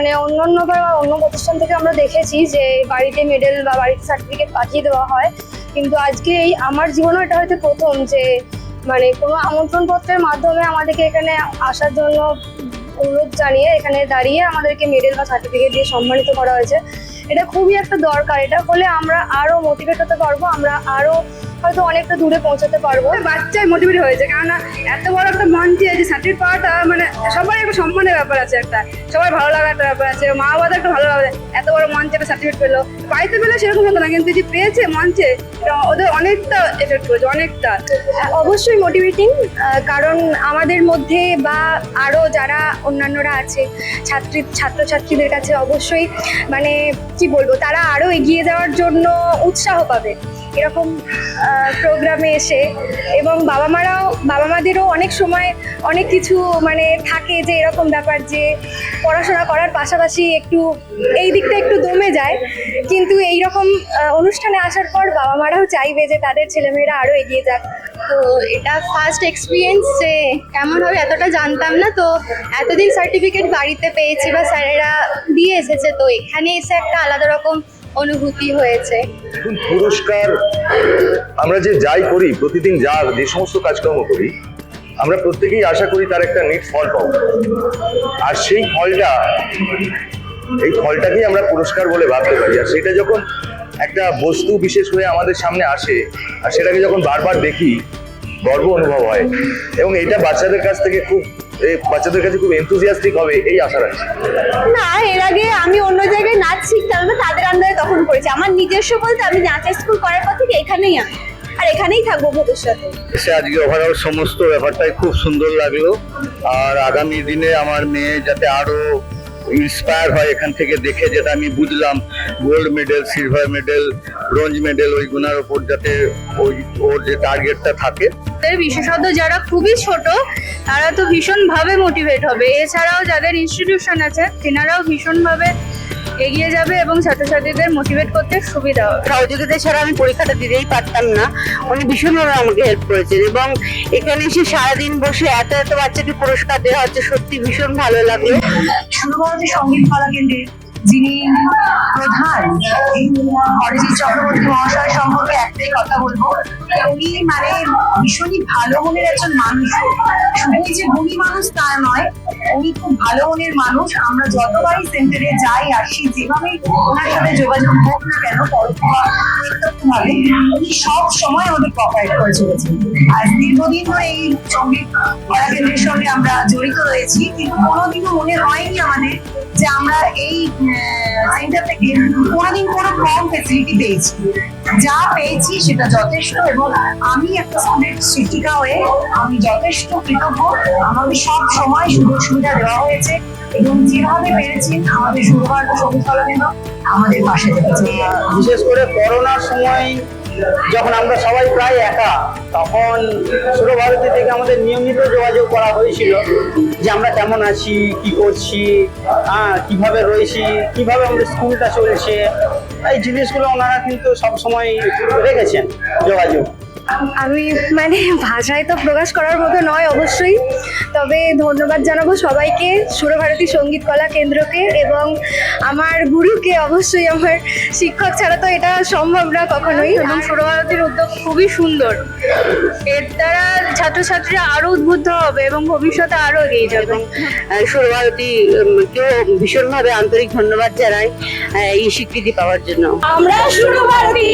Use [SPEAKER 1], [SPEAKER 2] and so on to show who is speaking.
[SPEAKER 1] মানে অন্যান্য বা অন্য প্রতিষ্ঠান থেকে আমরা দেখেছি যে বাড়িতে মেডেল বা বাড়িতে সার্টিফিকেট পাঠিয়ে দেওয়া হয়, কিন্তু আজকে এই আমার জীবনেও এটা হয়তো প্রথম যে মানে কোনো আমন্ত্রণ পত্রের মাধ্যমে আমাদেরকে এখানে আসার জন্য অনুরোধ জানিয়ে এখানে দাঁড়িয়ে আমাদেরকে মেডেল বা সার্টিফিকেট দিয়ে সম্মানিত করা হয়েছে। এটা খুবই একটা দরকার, এটা হলে আমরা আরো মোটিভেট হতে পারবো, আমরা আরো হয়তো অনেকটা দূরে পৌঁছাতে পারবো।
[SPEAKER 2] বাচ্চাই মোটিভেট হয়েছে, কেননা এত বড় একটা মঞ্চে যে সার্টিফিকেট পাওয়াটা মানে সবার একটা সম্মানের ব্যাপার আছে, একটা সবাই ভালো লাগার একটা ব্যাপার আছে, মা বাবাদের একটা ভালো লাগে এত বড় মঞ্চে একটা সার্টিফিকেট পেলো। বাড়িতে পেলে সেরকম হতো না, কিন্তু যে পেয়েছে মঞ্চে ওদের অনেকটা এফেক্ট করেছে, অনেকটা।
[SPEAKER 1] অবশ্যই মোটিভেটিং, কারণ আমাদের মধ্যে বা আরো যারা অন্যান্যরা আছে ছাত্রছাত্রীদের কাছে অবশ্যই মানে কি বলবো, তারা আরো এগিয়ে যাওয়ার জন্য উৎসাহ পাবে এরকম প্রোগ্রামে এসে। এবং বাবা মাদেরও অনেক সময় অনেক কিছু মানে থাকে যে এরকম ব্যাপার যে পড়াশোনা করার পাশাপাশি একটু এই দিকটা একটু দমে যায়, কিন্তু এইরকম অনুষ্ঠানে আসার পর বাবা মারাও চাইবে যে তাদের ছেলেমেয়েরা আরো এগিয়ে যাক। তো এটা ফার্স্ট এক্সপিরিয়েন্স, যে কেমন হবে এতটা জানতাম না। তো এতদিন সার্টিফিকেট বাড়িতে পেয়েছি বা স্যারেরা দিয়ে এসেছে, তো এখানে এসে একটা আলাদা রকম অনুভূতি হয়েছে।
[SPEAKER 3] পুরস্কার আমরা যাই করি, প্রতিদিন যে সমস্ত কাজকর্ম করি, আমরা প্রত্যেকেই আশা করি তার একটা নিট ফল পাবো, আর সেই ফলটাকেই আমরা পুরস্কার বলে ভাবতে পারি। আর সেটা যখন একটা বস্তু বিশেষ হয়ে আমাদের সামনে আসে আর সেটাকে যখন বারবার দেখি, গর্ব অনুভব হয়। এবং এটা বাচ্চাদের কাছে খুব এনথুজিয়াস্টিক হবে এই আশা রাখছি।
[SPEAKER 4] না, এর আগে আমি অন্য জায়গায় নাচ শিখতাম, তাদের আন্ডারে তখন করেছি। আমার নিজস্ব বলতে আমি নাচের স্কুল করার পর থেকে এখানেই আমি, আর এখানেই থাকবো ভবিষ্যতে।
[SPEAKER 5] আজকে ওভারঅল সমস্ত ব্যাপারটাই খুব সুন্দর লাগলো, আর আগামী দিনে আমার মেয়ে যাতে আরো ইন্সপায়ার হয় এখান থেকে দেখে, যেটা আমি বুঝলাম gold medal, silver medal, bronze medal, ওইগুলোর ওপর যাতে ওর যে টার্গেটটা থাকে।
[SPEAKER 2] বিশেষত যারা খুবই ছোট তারা তো ভীষণভাবে মোটিভেট হবে, এছাড়াও যাদের ইনস্টিটিউশন আছে তেনারাও ভীষণভাবে এগিয়ে যাবে এবং ছাত্রছাত্রীদের মোটিভেট করতে সুবিধা হবে।
[SPEAKER 4] সহযোগিতা ছাড়া আমি পরীক্ষাটা দিতেই পারতাম না, উনি ভীষণভাবে আমাকে হেল্প করেছেন। এবং এখানে এসে সারাদিন বসে এত বাচ্চাকে পুরস্কার দেওয়া হচ্ছে, সত্যি ভীষণ ভালো লাগলো।
[SPEAKER 6] সুরভারতী সঙ্গীত কলা কেন্দ্রের যিনি প্রধান অরিজিৎ চক্রবর্তী মহাশয় সম্পর্কে একটাই কথা বলবো, উনি মানে ভীষণই ভালো মনের একজন মানুষ। শুধুই যে গুণী মানুষ তা নয়, উনি খুব ভালো মনের মানুষ। আমরা যতবারই সেন্টারে যাই আসি, যেভাবে ওনার সাথে যোগাযোগ হোক না কেন প্রত্যক্ষভাবে, উনি সব সময় আমাদের কোঅপারেট করে চলেছেন। আজ দীর্ঘদিন ধরে এই সঙ্গীত কলা কেন্দ্রের সঙ্গে আমরা জড়িত রয়েছি, কিন্তু কোনোদিনও মনে হয়নি আমাদের যে আমরা এই সেন্টার থেকে কোনোদিন কোনো কম ফেসিলিটি পেয়েছি। যা পেয়েছি সেটা যথেষ্ট, এবং আমি একটা স্কুলের শিক্ষিকা হয়ে আমি যথেষ্ট কৃতজ্ঞ। আমাকে সব সময় সুযোগ সুবিধা দেওয়া হয়েছে এবং যেভাবে পেরেছেন আমাদের সুরভারতী সঙ্গীত কলা কেন্দ্র আমাদের পাশে থেকেছে।
[SPEAKER 5] বিশেষ করে করোনার সময় যখন আমরা সবাই প্রায় একা, তখন সুরভারতী থেকে আমাদের নিয়মিত যোগাযোগ করা হয়েছিল যে আমরা কেমন আছি, কি করছি, কিভাবে রয়েছি, কিভাবে আমাদের স্কুলটা চলছে, এই জিনিসগুলো ওনারা কিন্তু সবসময় রেখেছেন যোগাযোগ।
[SPEAKER 1] আমি মানে ভাষায় তো প্রকাশ করার মতো নয় অবশ্যই, তবে ধন্যবাদ জানাবো সবাইকে, সুরভারতী সঙ্গীত কলা কেন্দ্রকে এবং আমার গুরুকে। অবশ্যই আমার শিক্ষক ছাড়া তো এটা সম্ভব না কখনোই।
[SPEAKER 2] এবং সুরভারতীর উদ্যোগ খুবই সুন্দর, এর দ্বারা ছাত্রছাত্রীরা আরো উদ্বুদ্ধ হবে এবং ভবিষ্যতে আরো এগিয়ে যাবে।
[SPEAKER 4] সুরভারতীকেও ভীষণভাবে আন্তরিক ধন্যবাদ জানাই এই স্বীকৃতি পাওয়ার জন্য।
[SPEAKER 1] আমরা সুরভারতী।